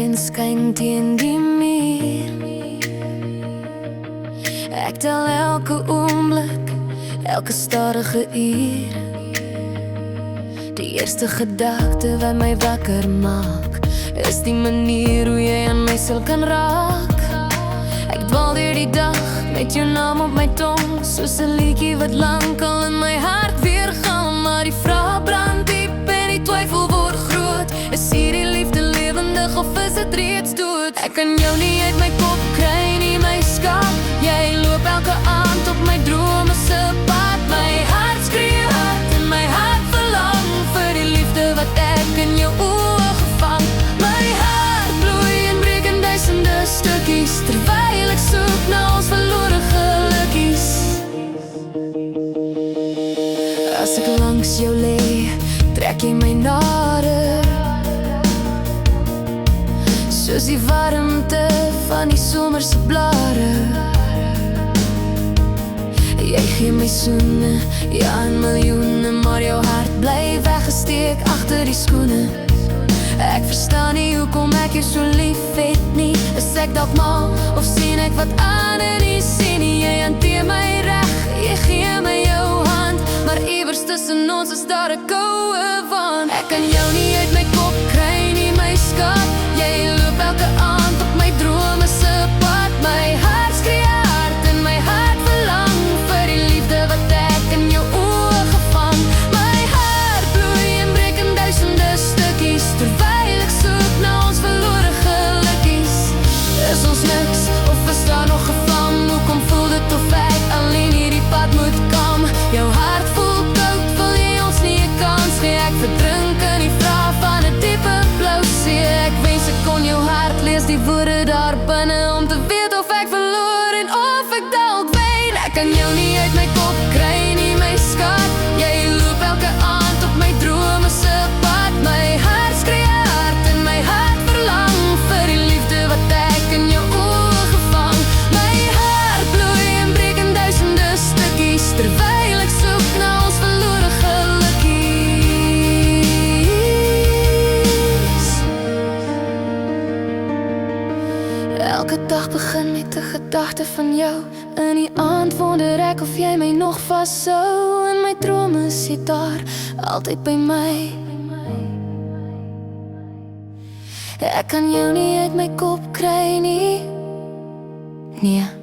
en skyn teen die muur. Ek tel elke oomblik, elke stadige uur. Die eerste gedagte wat my wakker maak, is die manier hoe jy aan my siel kan raak. Ek dwaal deur die dag met jou naam op my tong, soos 'n liedjie wat lankal in my hart weergaan. Maar die vraag brand diep en die twyfel word groot. Is hierdie liefde lewendig of is dit reeds dood? Ek kan jou nie uit my kop kry nie, my skat. Jy loop elke aand op my drome se pad. My hart skree hard en my hart verlang vir die liefde wat ek in jou oë gevang. My hart bloei en breek in duisende stukkies, terwyl ek soek na ons verlore gelukkies. As ek langs jou lê, trek jy my nader, soos die warmte van die somerse blare. Jy gee my soene, ja en miljoene, maar jou hart bly weggesteek agter die skoene. Ek verstaan nie hoekom ek jou so lief het nie. Is ek dalk mal of sien ek wat ander nie sien nie? Jy hanteer my reg, jy gee my jou hand, maar iewers tussen ons is daar 'n koue wand. Ek kan jou nie uit my kop kry nie, my skat. Jy loop elke aand op my drome se pad. My hart skree hard en my hart verlang vir die liefde wat ek in jou oë gevang. My hart bloei en breek in duisende stukkies, terwyl ek soek na ons verlore gelukkies. Is ons niks of is daar nog 'n vlam? Hoekom voel dit of ek alleen hierdie pad moet kam? Jou hart voel koud, wil jy ons nie 'n kans gee? Ek verdrink in die vraag van 'n diepe blou see. Ek wens ek kon jou hart lees, die woorde daar binne, om te weet of ek verloor en of ek dalk wen. Ek kan jou nie uit my kop kry nie, my skat. Jy loop elke aand op my drome se pad. My hart skree hard en my hart verlang vir die liefde wat ek in jou oë gevang. My hart bloei en breek in duisende stukkies, terwyl ek soek na ons verlore gelukkies. Elke dag begin met 'n gedagte van jou. In die aand wonder ek of jy my nog vashou. In my drome is jy daar, altyd by my. Ek kan jou nie uit my kop kry nie. Nee.